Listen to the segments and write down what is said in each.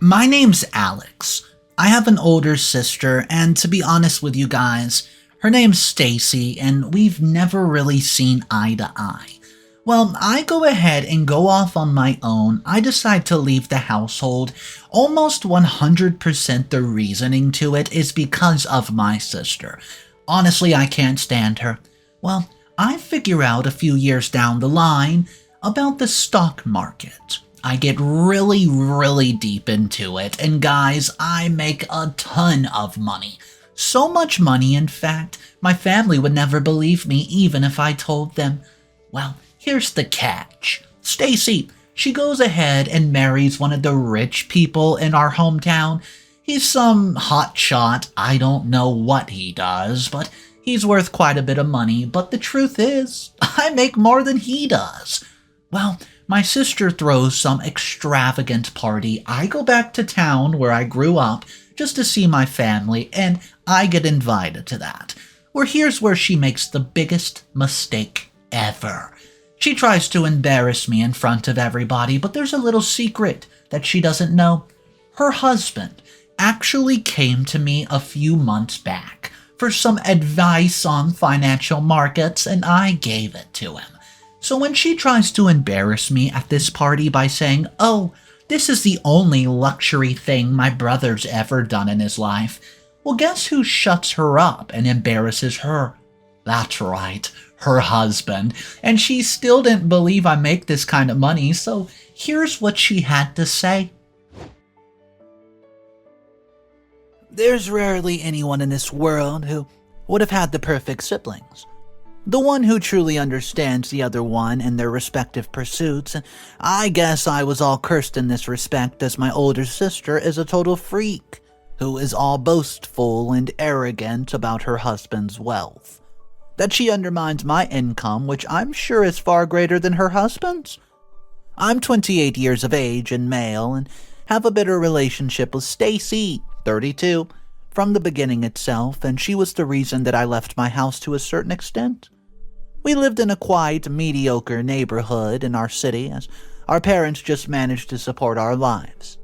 My name's Alex. I have an older sister, and to be honest with you guys, her name's Stacy, and we've never really seen eye to eye. Well, I go ahead and go off on my own. I decide to leave the household. Almost 100% the reasoning to it is because of my sister. Honestly, I can't stand her. Well, I figure out a few years down the line about the stock market. I get really deep into it, and guys, I make a ton of money. So much money, in fact, my family would never believe me even if I told them. Well, here's the catch. Stacy, she goes ahead and marries one of the rich people in our hometown. He's some hotshot, I don't know what he does, but he's worth quite a bit of money, but the truth is, I make more than he does. Well, my sister throws some extravagant party. I go back to town where I grew up just to see my family, and I get invited to that. Here's where she makes the biggest mistake ever. She tries to embarrass me in front of everybody, but there's a little secret that she doesn't know. Her husband actually came to me a few months back for some advice on financial markets, and I gave it to him. So when she tries to embarrass me at this party by saying, "Oh, this is the only luxury thing my brother's ever done in his life," well, guess who shuts her up and embarrasses her? That's right, her husband. And she still didn't believe I make this kind of money, so here's what she had to say. There's rarely anyone in this world who would have had the perfect siblings. The one who truly understands the other one in their respective pursuits, and I guess I was all cursed in this respect as my older sister is a total freak, who is all boastful and arrogant about her husband's wealth. That she undermines my income, which I'm sure is far greater than her husband's. I'm 28 years of age and male, and have a bitter relationship with Stacy, 32, from the beginning itself, and she was the reason that I left my house to a certain extent. We lived in a quite mediocre neighborhood in our city, as our parents just managed to support our lives.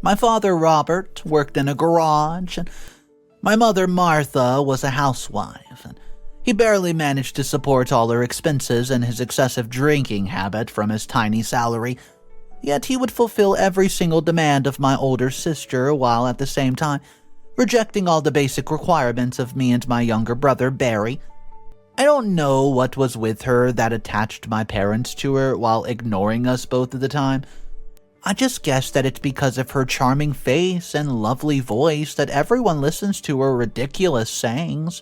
My father, Robert, worked in a garage, and my mother, Martha, was a housewife, and he barely managed to support all her expenses and his excessive drinking habit from his tiny salary, yet he would fulfill every single demand of my older sister while at the same time rejecting all the basic requirements of me and my younger brother, Barry. I don't know what was with her that attached my parents to her while ignoring us both of the time. I just guess that it's because of her charming face and lovely voice that everyone listens to her ridiculous sayings.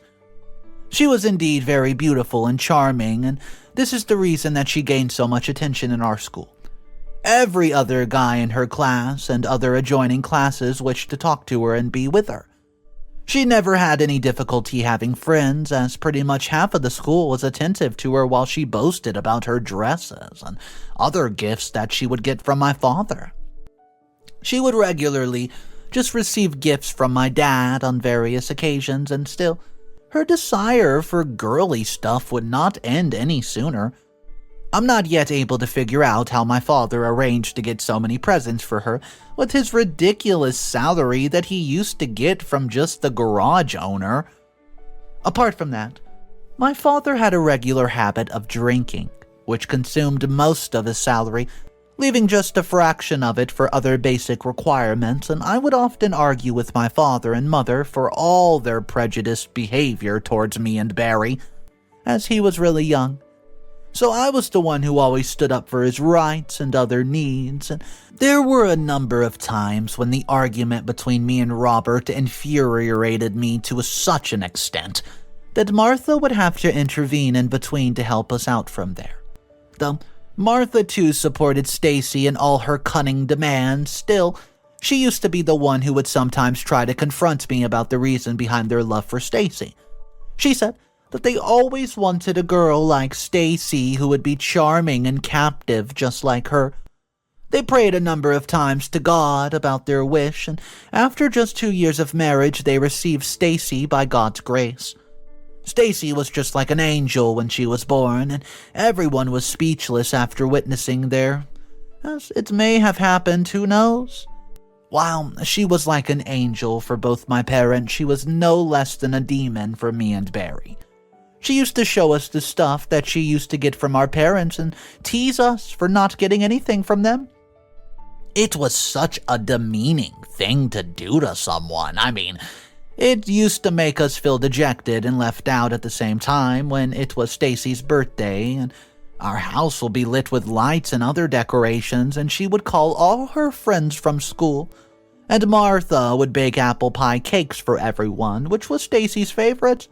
She was indeed very beautiful and charming, and this is the reason that she gained so much attention in our school. Every other guy in her class and other adjoining classes wished to talk to her and be with her. She never had any difficulty having friends, as pretty much half of the school was attentive to her while she boasted about her dresses and other gifts that she would get from my father. She would regularly just receive gifts from my dad on various occasions, and still, her desire for girly stuff would not end any sooner. I'm not yet able to figure out how my father arranged to get so many presents for her with his ridiculous salary that he used to get from just the garage owner. Apart from that, my father had a regular habit of drinking, which consumed most of his salary, leaving just a fraction of it for other basic requirements, and I would often argue with my father and mother for all their prejudiced behavior towards me and Barry, as he was really young. So I was the one who always stood up for his rights and other needs, and there were a number of times when the argument between me and Robert infuriated me to such an extent that Martha would have to intervene in between to help us out from there. Though Martha too supported Stacy in all her cunning demands, still, she used to be the one who would sometimes try to confront me about the reason behind their love for Stacy. She said that they always wanted a girl like Stacy who would be charming and captive just like her. They prayed a number of times to God about their wish, and after just 2 years of marriage, they received Stacy by God's grace. Stacy was just like an angel when she was born, and everyone was speechless after witnessing their, as it may have happened, who knows? While she was like an angel for both my parents, she was no less than a demon for me and Barry. She used to show us the stuff that she used to get from our parents and tease us for not getting anything from them. It was such a demeaning thing to do to someone. I mean, it used to make us feel dejected and left out at the same time when it was Stacy's birthday, and our house will be lit with lights and other decorations, and she would call all her friends from school. And Martha would bake apple pie cakes for everyone, which was Stacy's favorite.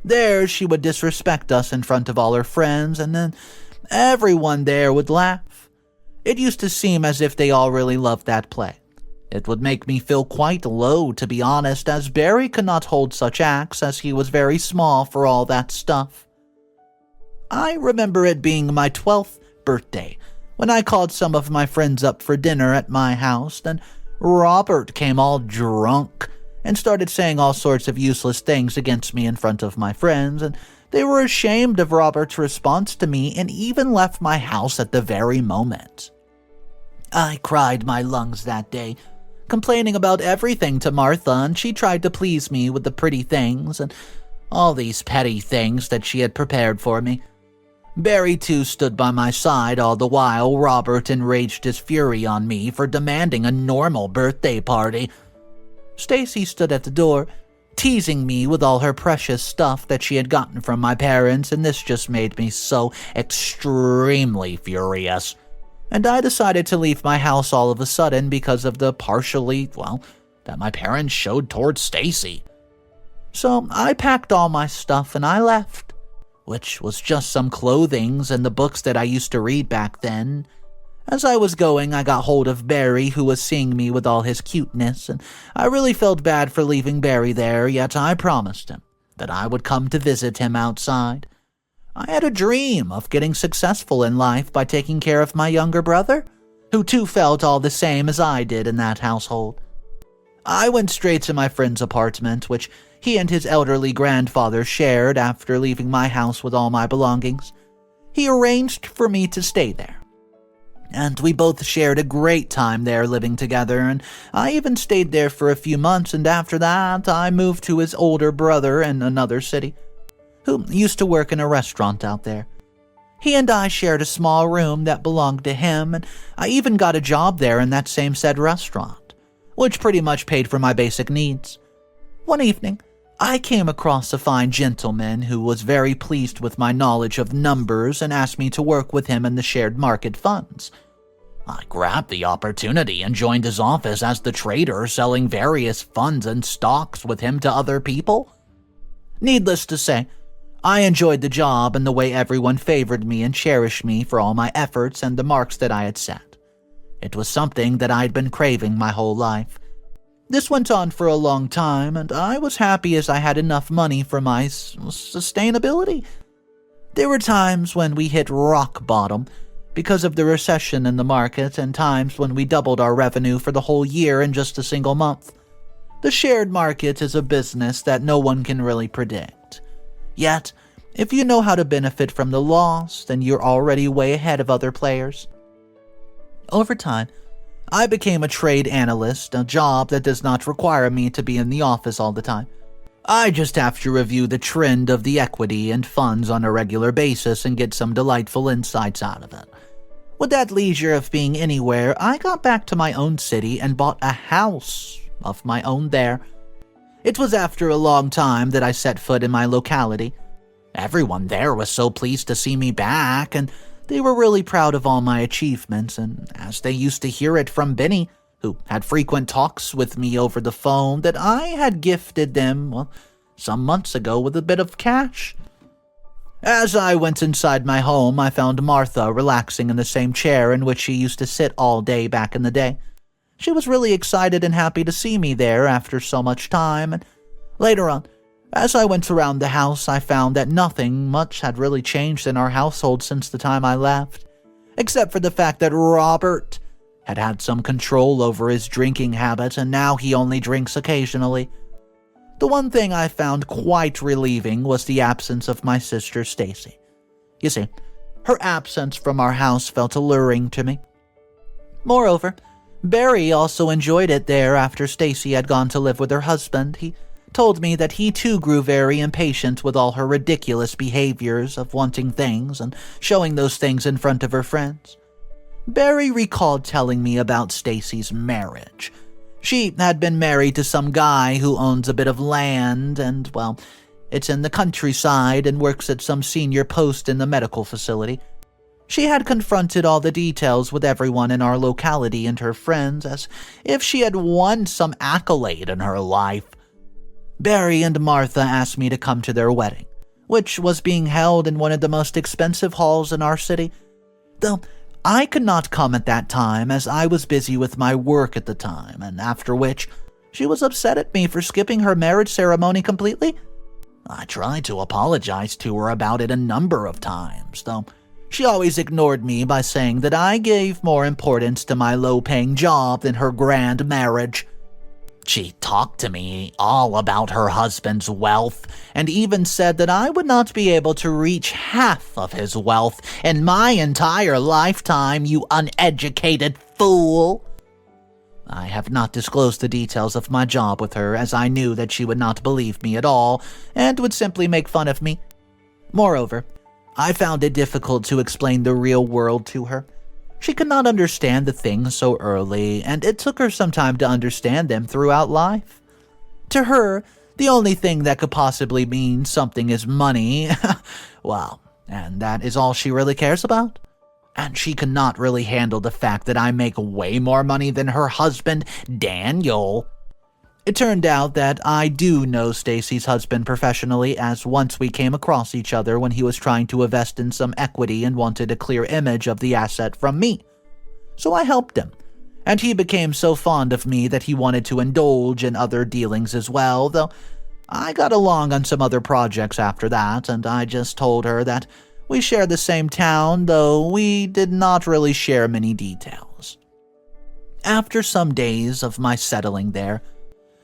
There she would disrespect us in front of all her friends, and then everyone there would laugh. It used to seem as if they all really loved that play. It would make me feel quite low, to be honest, as Barry could not hold such acts, as he was very small for all that stuff. I remember it being my 12th birthday, when I called some of my friends up for dinner at my house, and Robert came all drunk and started saying all sorts of useless things against me in front of my friends, and they were ashamed of Robert's response to me and even left my house at the very moment. I cried my lungs that day, complaining about everything to Martha, and she tried to please me with the pretty things and all these petty things that she had prepared for me. Barry, too, stood by my side all the while Robert enraged his fury on me for demanding a normal birthday party. Stacy stood at the door, teasing me with all her precious stuff that she had gotten from my parents, and this just made me so extremely furious. And I decided to leave my house all of a sudden because of the that my parents showed towards Stacy. So I packed all my stuff and I left, which was just some clothings and the books that I used to read back then. As I was going, I got hold of Barry, who was seeing me with all his cuteness, and I really felt bad for leaving Barry there, yet I promised him that I would come to visit him outside. I had a dream of getting successful in life by taking care of my younger brother, who too felt all the same as I did in that household. I went straight to my friend's apartment, which he and his elderly grandfather shared after leaving my house with all my belongings. He arranged for me to stay there, and we both shared a great time there living together, and I even stayed there for a few months, and after that I moved to his older brother in another city, who used to work in a restaurant out there. He and I shared a small room that belonged to him, and I even got a job there in that same said restaurant, which pretty much paid for my basic needs. One evening, I came across a fine gentleman who was very pleased with my knowledge of numbers and asked me to work with him in the shared market funds. I grabbed the opportunity and joined his office as the trader, selling various funds and stocks with him to other people. Needless to say, I enjoyed the job and the way everyone favored me and cherished me for all my efforts and the marks that I had set. It was something that I'd been craving my whole life. This went on for a long time, and I was happy as I had enough money for my sustainability. There were times when we hit rock bottom because of the recession in the market, and times when we doubled our revenue for the whole year in just a single month. The shared market is a business that no one can really predict. Yet, if you know how to benefit from the loss, then you're already way ahead of other players. Over time, I became a trade analyst, a job that does not require me to be in the office all the time. I just have to review the trend of the equity and funds on a regular basis and get some delightful insights out of it. With that leisure of being anywhere, I got back to my own city and bought a house of my own there. It was after a long time that I set foot in my locality. Everyone there was so pleased to see me back, and they were really proud of all my achievements, and as they used to hear it from Benny, who had frequent talks with me over the phone, that I had gifted them, some months ago with a bit of cash. As I went inside my home, I found Martha relaxing in the same chair in which she used to sit all day back in the day. She was really excited and happy to see me there after so much time, and later on, as I went around the house, I found that nothing much had really changed in our household since the time I left, except for the fact that Robert had had some control over his drinking habits, and now he only drinks occasionally. The one thing I found quite relieving was the absence of my sister Stacy. You see, her absence from our house felt alluring to me. Moreover, Barry also enjoyed it there after Stacy had gone to live with her husband. He told me that he too grew very impatient with all her ridiculous behaviors of wanting things and showing those things in front of her friends. Barry recalled telling me about Stacy's marriage. She had been married to some guy who owns a bit of land and, well, it's in the countryside and works at some senior post in the medical facility. She had confronted all the details with everyone in our locality and her friends as if she had won some accolade in her life. Barry and Martha asked me to come to their wedding, which was being held in one of the most expensive halls in our city, though I could not come at that time as I was busy with my work at the time, and after which she was upset at me for skipping her marriage ceremony completely. I tried to apologize to her about it a number of times, though she always ignored me by saying that I gave more importance to my low-paying job than her grand marriage. She talked to me all about her husband's wealth and even said that I would not be able to reach half of his wealth in my entire lifetime, you uneducated fool. I have not disclosed the details of my job with her as I knew that she would not believe me at all and would simply make fun of me. Moreover, I found it difficult to explain the real world to her. She could not understand the things so early, and it took her some time to understand them throughout life. To her, the only thing that could possibly mean something is money. Well, and that is all she really cares about. And she could not really handle the fact that I make way more money than her husband, Daniel. It turned out that I do know Stacy's husband professionally, as once we came across each other when he was trying to invest in some equity and wanted a clear image of the asset from me. So I helped him, and he became so fond of me that he wanted to indulge in other dealings as well, though I got along on some other projects after that, and I just told her that we share the same town, though we did not really share many details. After some days of my settling there,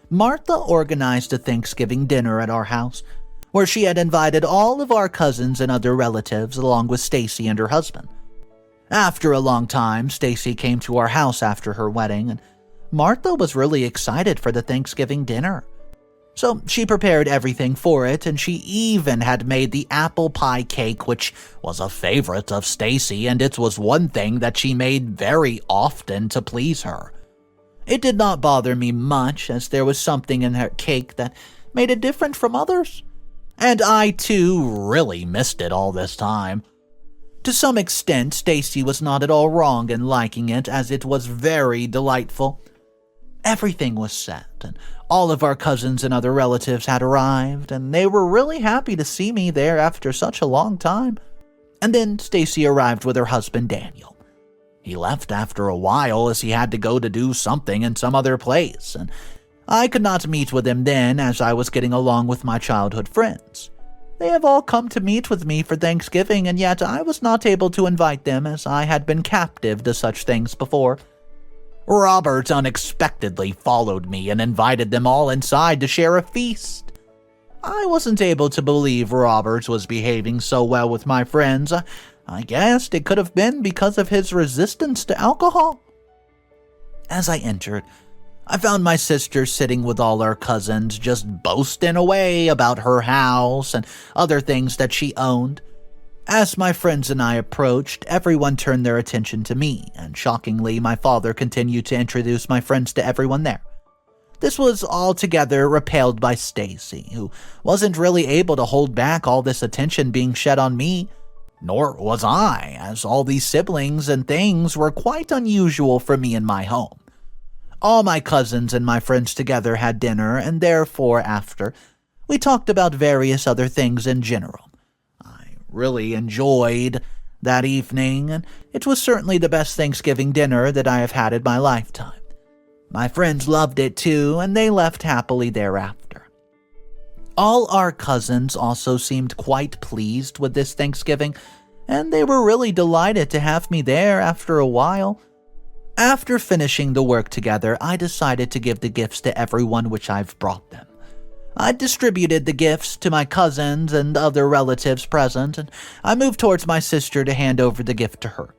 Martha organized a Thanksgiving dinner at our house, where she had invited all of our cousins and other relatives along with Stacy and her husband. After a long time, Stacy came to our house after her wedding, and Martha was really excited for the Thanksgiving dinner. So she prepared everything for it, and she even had made the apple pie cake, which was a favorite of Stacy, and it was one thing that she made very often to please her. It did not bother me much, as there was something in her cake that made it different from others. And I, too, really missed it all this time. To some extent, Stacy was not at all wrong in liking it, as it was very delightful. Everything was set, and all of our cousins and other relatives had arrived, and they were really happy to see me there after such a long time. And then Stacy arrived with her husband, Daniel. He left after a while as he had to go to do something in some other place, and I could not meet with him then as I was getting along with my childhood friends. They have all come to meet with me for Thanksgiving, and yet I was not able to invite them as I had been captive to such things before. Robert unexpectedly followed me and invited them all inside to share a feast. I wasn't able to believe Robert was behaving so well with my friends. I guessed it could have been because of his resistance to alcohol. As I entered, I found my sister sitting with all our cousins just boasting away about her house and other things that she owned. As my friends and I approached, everyone turned their attention to me, and shockingly, my father continued to introduce my friends to everyone there. This was altogether repelled by Stacy, who wasn't really able to hold back all this attention being shed on me. Nor was I, as all these siblings and things were quite unusual for me in my home. All my cousins and my friends together had dinner, and therefore, after, we talked about various other things in general. I really enjoyed that evening, and it was certainly the best Thanksgiving dinner that I have had in my lifetime. My friends loved it too, and they left happily thereafter. All our cousins also seemed quite pleased with this Thanksgiving, and they were really delighted to have me there after a while. After finishing the work together, I decided to give the gifts to everyone which I've brought them. I distributed the gifts to my cousins and other relatives present, and I moved towards my sister to hand over the gift to her.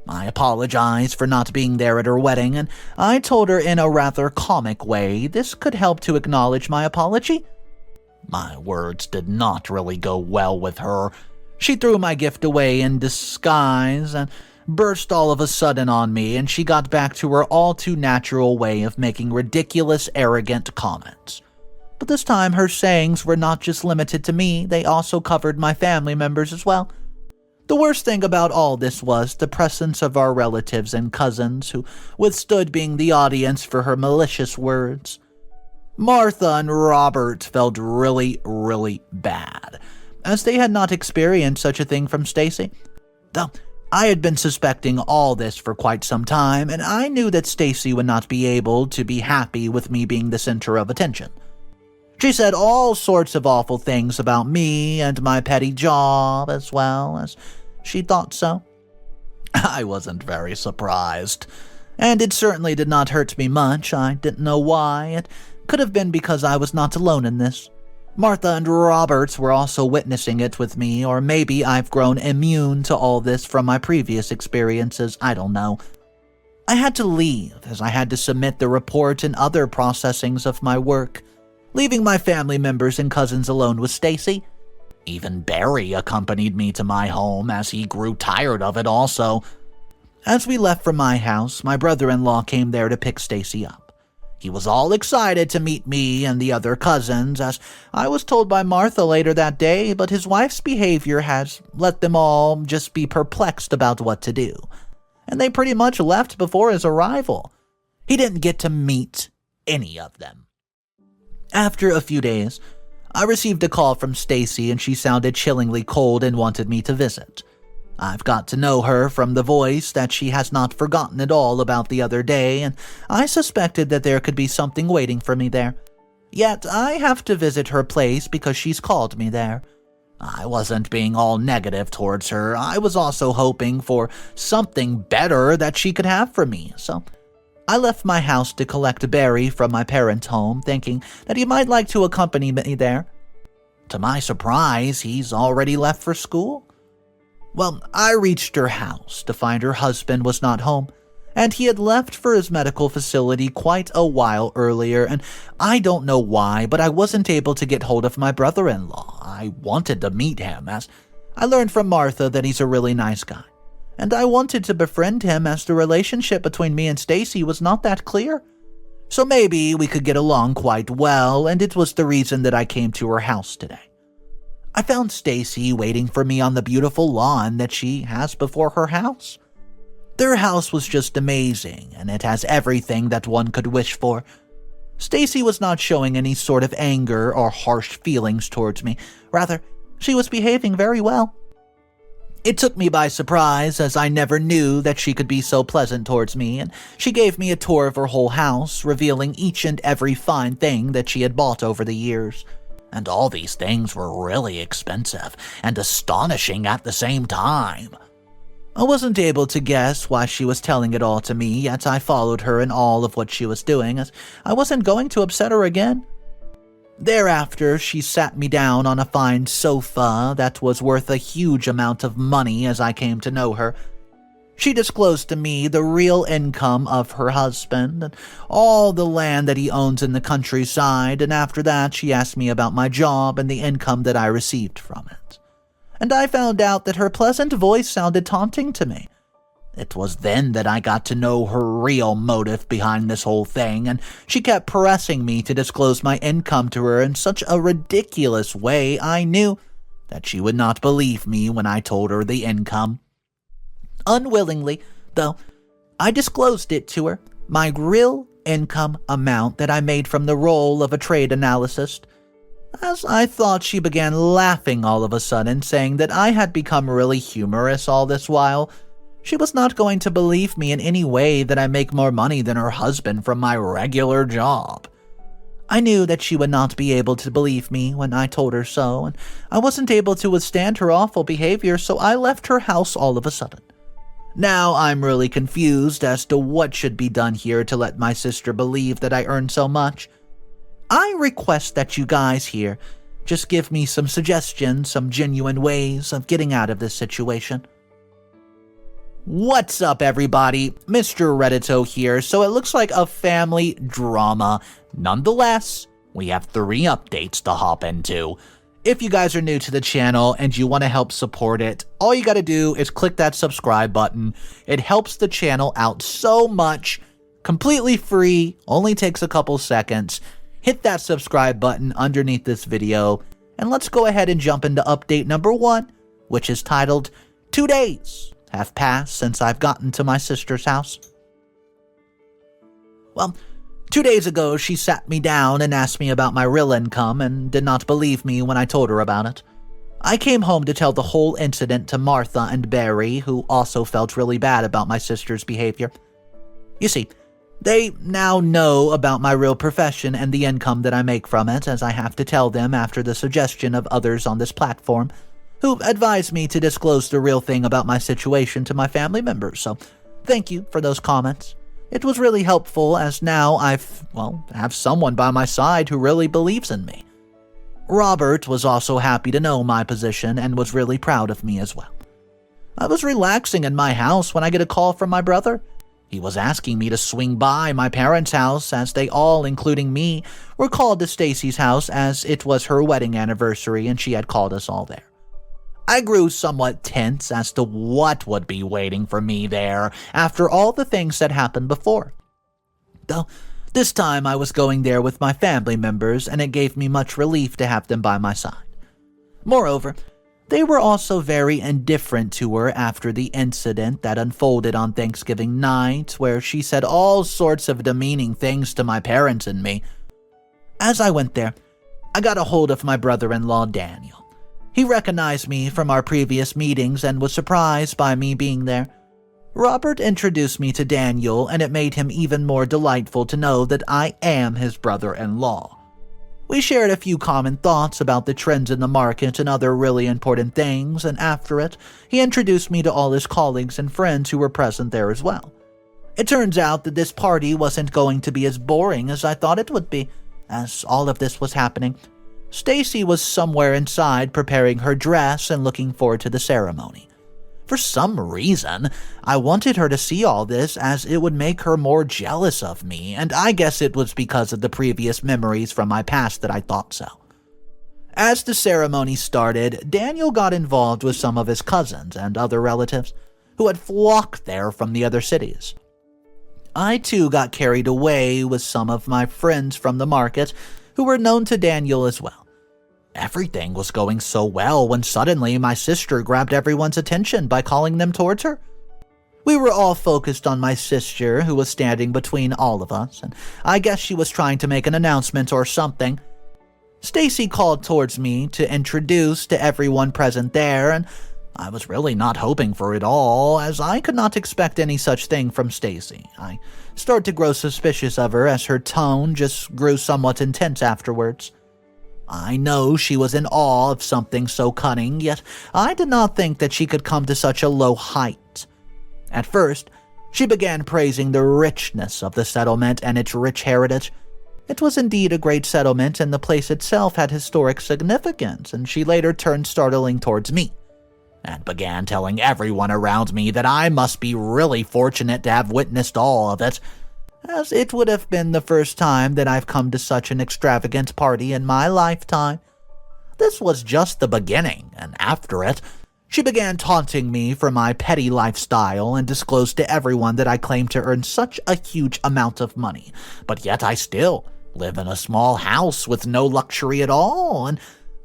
I apologized for not being there at her wedding, and I told her in a rather comic way this could help to acknowledge my apology. My words did not really go well with her. She threw my gift away in disguise and burst all of a sudden on me, and she got back to her all too natural way of making ridiculous, arrogant comments. But this time her sayings were not just limited to me, they also covered my family members as well. The worst thing about all this was the presence of our relatives and cousins who withstood being the audience for her malicious words. Martha and Robert felt really, really bad, as they had not experienced such a thing from Stacy. Though I had been suspecting all this for quite some time, and I knew that Stacy would not be able to be happy with me being the center of attention. She said all sorts of awful things about me and my petty job, as well as she thought so. I wasn't very surprised, and it certainly did not hurt me much. I didn't know why. It could have been because I was not alone in this. Martha and Roberts were also witnessing it with me, or maybe I've grown immune to all this from my previous experiences, I don't know. I had to leave, as I had to submit the report and other processings of my work, leaving my family members and cousins alone with Stacy. Even Barry accompanied me to my home, as he grew tired of it also. As we left from my house, my brother-in-law came there to pick Stacy up. He was all excited to meet me and the other cousins, as I was told by Martha later that day, but his wife's behavior has let them all just be perplexed about what to do, and they pretty much left before his arrival. He didn't get to meet any of them. After a few days, I received a call from Stacy, and she sounded chillingly cold and wanted me to visit. I've got to know her from the voice that she has not forgotten at all about the other day, and I suspected that there could be something waiting for me there. Yet I have to visit her place because she's called me there. I wasn't being all negative towards her. I was also hoping for something better that she could have for me, so I left my house to collect Barry from my parents' home, thinking that he might like to accompany me there. To my surprise, he's already left for school. Well, I reached her house to find her husband was not home, and he had left for his medical facility quite a while earlier, and I don't know why, but I wasn't able to get hold of my brother-in-law. I wanted to meet him, as I learned from Martha that he's a really nice guy, and I wanted to befriend him as the relationship between me and Stacy was not that clear. So maybe we could get along quite well, and it was the reason that I came to her house today. I found Stacy waiting for me on the beautiful lawn that she has before her house. Their house was just amazing, and it has everything that one could wish for. Stacy was not showing any sort of anger or harsh feelings towards me. Rather, she was behaving very well. It took me by surprise, as I never knew that she could be so pleasant towards me, and she gave me a tour of her whole house, revealing each and every fine thing that she had bought over the years. And all these things were really expensive and astonishing at the same time. I wasn't able to guess why she was telling it all to me, yet I followed her in all of what she was doing, as I wasn't going to upset her again. Thereafter, she sat me down on a fine sofa that was worth a huge amount of money as I came to know her. She disclosed to me the real income of her husband and all the land that he owns in the countryside, and after that she asked me about my job and the income that I received from it. And I found out that her pleasant voice sounded taunting to me. It was then that I got to know her real motive behind this whole thing, and she kept pressing me to disclose my income to her in such a ridiculous way. I knew that she would not believe me when I told her the income. Unwillingly, though, I disclosed it to her, my real income amount that I made from the role of a trade analyst. As I thought, she began laughing all of a sudden, saying that I had become really humorous all this while. She was not going to believe me in any way that I make more money than her husband from my regular job. I knew that she would not be able to believe me when I told her so, and I wasn't able to withstand her awful behavior, so I left her house all of a sudden. Now I'm really confused as to what should be done here to let my sister believe that I earn so much. I request that you guys here just give me some suggestions, some genuine ways of getting out of this situation. What's up, everybody? Mr. Reddito here. So it looks like a family drama. Nonetheless, we have 3 updates to hop into. If you guys are new to the channel and you want to help support it, all you got to do is click that subscribe button. It helps the channel out so much. Completely free, only takes a couple seconds. Hit that subscribe button underneath this video, and let's go ahead and jump into update number 1, which is titled 2 days have passed since I've gotten to my sister's house. Well, 2 days ago, she sat me down and asked me about my real income and did not believe me when I told her about it. I came home to tell the whole incident to Martha and Barry, who also felt really bad about my sister's behavior. You see, they now know about my real profession and the income that I make from it, as I have to tell them after the suggestion of others on this platform, who advised me to disclose the real thing about my situation to my family members, so thank you for those comments. It was really helpful, as now have someone by my side who really believes in me. Robert was also happy to know my position and was really proud of me as well. I was relaxing in my house when I get a call from my brother. He was asking me to swing by my parents' house, as they all, including me, were called to Stacy's house as it was her wedding anniversary and she had called us all there. I grew somewhat tense as to what would be waiting for me there after all the things that happened before. Though, this time I was going there with my family members, and it gave me much relief to have them by my side. Moreover, they were also very indifferent to her after the incident that unfolded on Thanksgiving night, where she said all sorts of demeaning things to my parents and me. As I went there, I got a hold of my brother-in-law, Daniel. He recognized me from our previous meetings and was surprised by me being there. Robert introduced me to Daniel, and it made him even more delightful to know that I am his brother-in-law. We shared a few common thoughts about the trends in the market and other really important things, and after it, he introduced me to all his colleagues and friends who were present there as well. It turns out that this party wasn't going to be as boring as I thought it would be, as all of this was happening. Stacy was somewhere inside preparing her dress and looking forward to the ceremony. For some reason, I wanted her to see all this, as it would make her more jealous of me, and I guess it was because of the previous memories from my past that I thought so. As the ceremony started, Daniel got involved with some of his cousins and other relatives who had flocked there from the other cities. I too got carried away with some of my friends from the market who were known to Daniel as well. Everything was going so well when suddenly my sister grabbed everyone's attention by calling them towards her. We were all focused on my sister, who was standing between all of us, and I guess she was trying to make an announcement or something. Stacy called towards me to introduce to everyone present there, and I was really not hoping for it all, as I could not expect any such thing from Stacy. I started to grow suspicious of her as her tone just grew somewhat intense afterwards. I know she was in awe of something so cunning, yet I did not think that she could come to such a low height. At first, she began praising the richness of the settlement and its rich heritage. It was indeed a great settlement, and the place itself had historic significance, and she later turned startling towards me and began telling everyone around me that I must be really fortunate to have witnessed all of it, as it would have been the first time that I've come to such an extravagant party in my lifetime. This was just the beginning, and after it, she began taunting me for my petty lifestyle and disclosed to everyone that I claimed to earn such a huge amount of money, but yet I still live in a small house with no luxury at all, and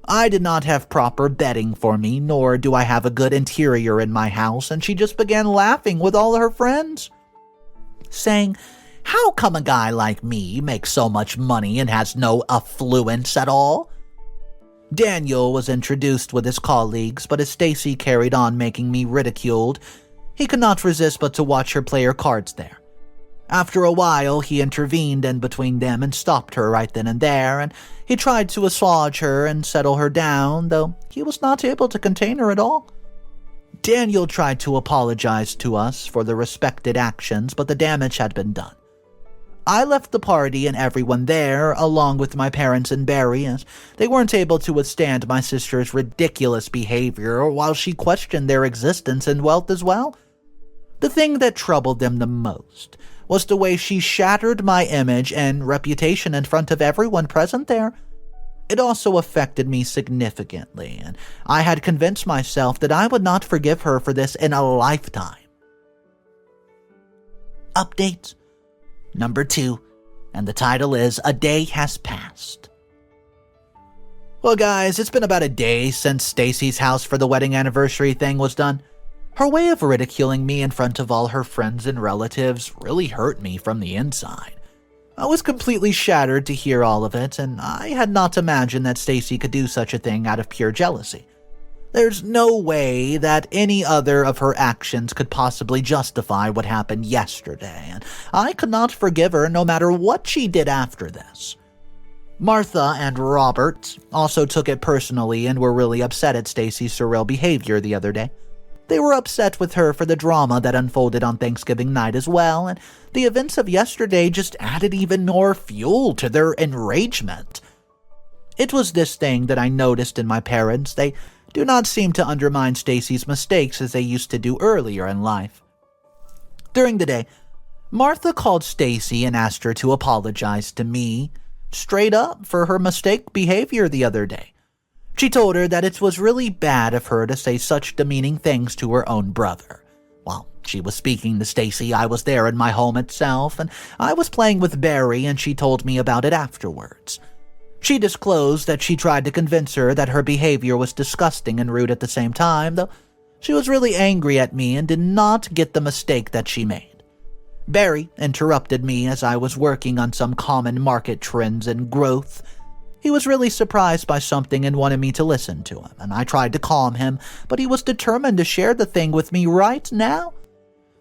I did not have proper bedding for me, nor do I have a good interior in my house, and she just began laughing with all her friends, saying, "How come a guy like me makes so much money and has no affluence at all?" Daniel was introduced with his colleagues, but as Stacy carried on making me ridiculed, he could not resist but to watch her play her cards there. After a while, he intervened in between them and stopped her right then and there, and he tried to assuage her and settle her down, though he was not able to contain her at all. Daniel tried to apologize to us for the respected actions, but the damage had been done. I left the party and everyone there, along with my parents and Barry, as they weren't able to withstand my sister's ridiculous behavior while she questioned their existence and wealth as well. The thing that troubled them the most was the way she shattered my image and reputation in front of everyone present there. It also affected me significantly, and I had convinced myself that I would not forgive her for this in a lifetime. Update number 2, and the title is A Day Has Passed. Well, guys, it's been about a day since Stacy's house for the wedding anniversary thing was done. Her way of ridiculing me in front of all her friends and relatives really hurt me from the inside. I was completely shattered to hear all of it, and I had not imagined that Stacy could do such a thing out of pure jealousy. There's no way that any other of her actions could possibly justify what happened yesterday, and I could not forgive her no matter what she did after this. Martha and Robert also took it personally and were really upset at Stacy's surreal behavior the other day. They were upset with her for the drama that unfolded on Thanksgiving night as well, and the events of yesterday just added even more fuel to their enragement. It was this thing that I noticed in my parents. They do not seem to undermine Stacy's mistakes as they used to do earlier in life. During the day, Martha called Stacy and asked her to apologize to me straight up for her mistake behavior the other day. She told her that it was really bad of her to say such demeaning things to her own brother. While she was speaking to Stacy, I was there in my home itself, and I was playing with Barry, and she told me about it afterwards. She disclosed that she tried to convince her that her behavior was disgusting and rude at the same time, though she was really angry at me and did not get the mistake that she made. Barry interrupted me as I was working on some common market trends and growth. He was really surprised by something and wanted me to listen to him, and I tried to calm him, but he was determined to share the thing with me right now.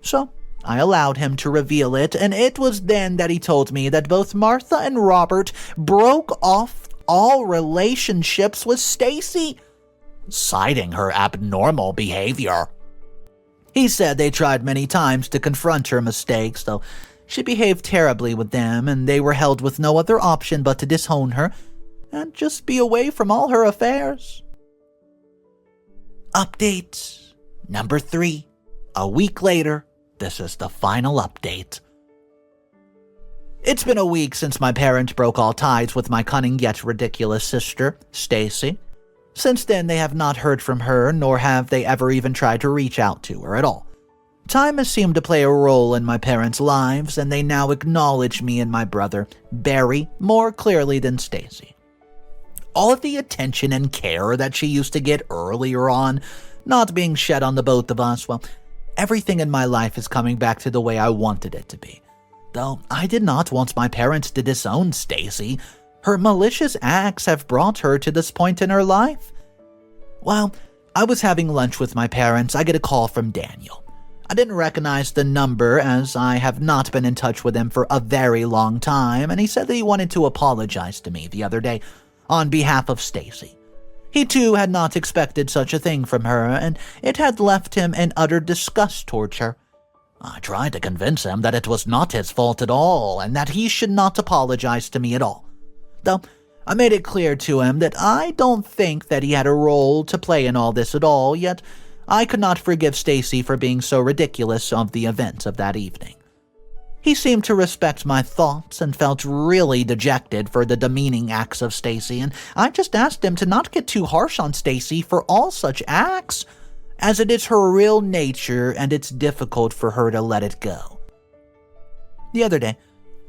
So I allowed him to reveal it, and it was then that he told me that both Martha and Robert broke off all relationships with Stacy, citing her abnormal behavior. He said they tried many times to confront her mistakes, though she behaved terribly with them, and they were held with no other option but to disown her and just be away from all her affairs. Update number 3. A week later, this is the final update. It's been a week since my parents broke all ties with my cunning yet ridiculous sister, Stacy. Since then, they have not heard from her, nor have they ever even tried to reach out to her at all. Time has seemed to play a role in my parents' lives, and they now acknowledge me and my brother, Barry, more clearly than Stacy. All of the attention and care that she used to get earlier on, not being shed on the both of us, well, everything in my life is coming back to the way I wanted it to be. Though I did not want my parents to disown Stacy, her malicious acts have brought her to this point in her life. While I was having lunch with my parents, I get a call from Daniel. I didn't recognize the number as I have not been in touch with him for a very long time, and he said that he wanted to apologize to me the other day on behalf of Stacy. He too had not expected such a thing from her, and it had left him in utter disgust towards her. I tried to convince him that it was not his fault at all, and that he should not apologize to me at all. Though I made it clear to him that I don't think that he had a role to play in all this at all, yet I could not forgive Stacy for being so ridiculous of the events of that evening. He seemed to respect my thoughts and felt really dejected for the demeaning acts of Stacy, and I just asked him to not get too harsh on Stacy for all such acts, as it is her real nature and it's difficult for her to let it go. The other day,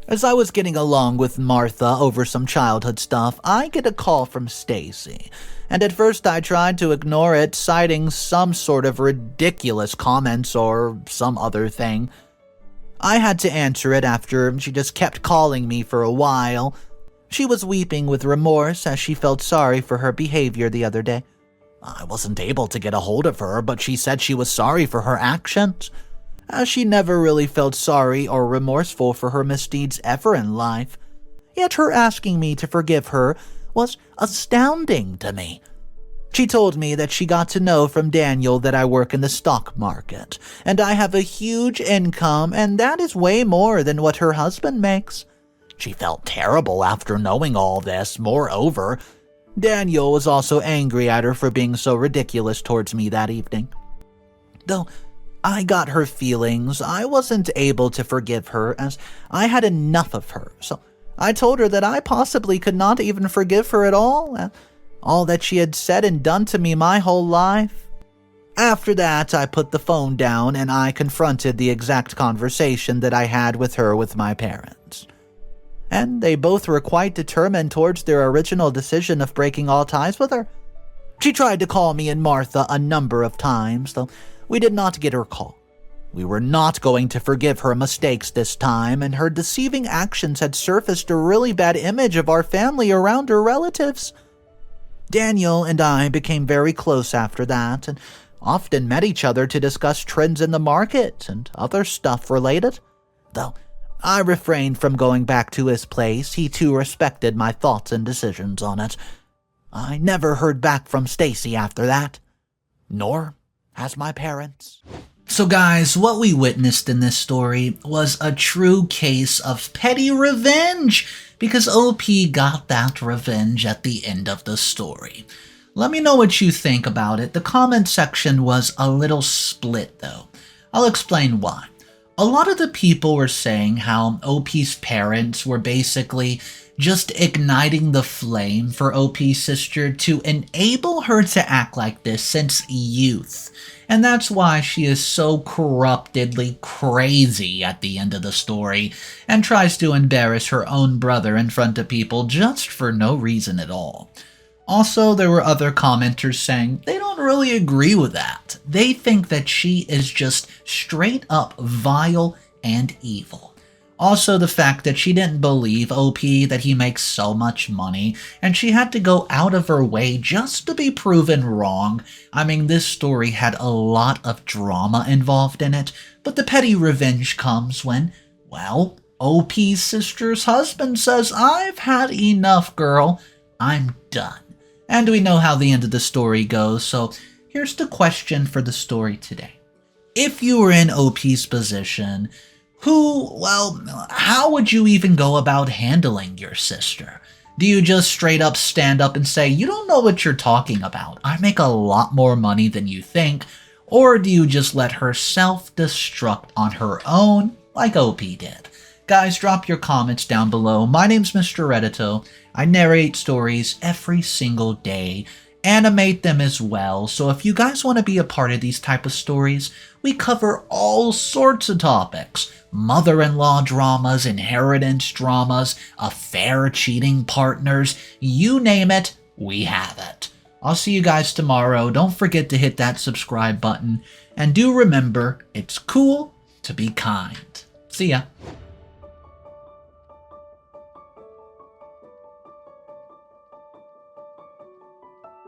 as I was getting along with Martha over some childhood stuff, I get a call from Stacy, and at first I tried to ignore it, citing some sort of ridiculous comments or some other thing. I had to answer it after she just kept calling me for a while. She was weeping with remorse as she felt sorry for her behavior the other day. I wasn't able to get a hold of her, but she said she was sorry for her actions, as she never really felt sorry or remorseful for her misdeeds ever in life. Yet her asking me to forgive her was astounding to me. She told me that she got to know from Daniel that I work in the stock market, and I have a huge income, and that is way more than what her husband makes. She felt terrible after knowing all this. Moreover, Daniel was also angry at her for being so ridiculous towards me that evening. Though I got her feelings. I wasn't able to forgive her as I had enough of her, so I told her that I possibly could not even forgive her at all that she had said and done to me my whole life. After that, I put the phone down and I confronted the exact conversation that I had with her with my parents. And they both were quite determined towards their original decision of breaking all ties with her. She tried to call me and Martha a number of times, though we did not get her call. We were not going to forgive her mistakes this time, and her deceiving actions had surfaced a really bad image of our family around her relatives. Daniel and I became very close after that, and often met each other to discuss trends in the market and other stuff related. Though I refrained from going back to his place, he too respected my thoughts and decisions on it. I never heard back from Stacy after that, nor has my parents. So guys, what we witnessed in this story was a true case of petty revenge, because OP got that revenge at the end of the story. Let me know what you think about it. The comment section was a little split though. I'll explain why. A lot of the people were saying how OP's parents were basically just igniting the flame for OP's sister to enable her to act like this since youth. And that's why she is so corruptedly crazy at the end of the story and tries to embarrass her own brother in front of people just for no reason at all. Also, there were other commenters saying they don't really agree with that. They think that she is just straight up vile and evil. Also, the fact that she didn't believe OP that he makes so much money, and she had to go out of her way just to be proven wrong. I mean, this story had a lot of drama involved in it, but the petty revenge comes when, well, OP's sister's husband says, "I've had enough, girl. I'm done." And we know how the end of the story goes, so here's the question for the story today. If you were in OP's position, how would you even go about handling your sister? Do you just straight up stand up and say, "You don't know what you're talking about. I make a lot more money than you think," or do you just let her self-destruct on her own like OP did? Guys, drop your comments down below. My name's Mr. Reddito. I narrate stories every single day, animate them as well, so if you guys want to be a part of these type of stories, we cover all sorts of topics. Mother-in-law dramas, inheritance dramas, affair cheating partners, you name it, we have it. I'll see you guys tomorrow. Don't forget to hit that subscribe button, and do remember, it's cool to be kind. See ya.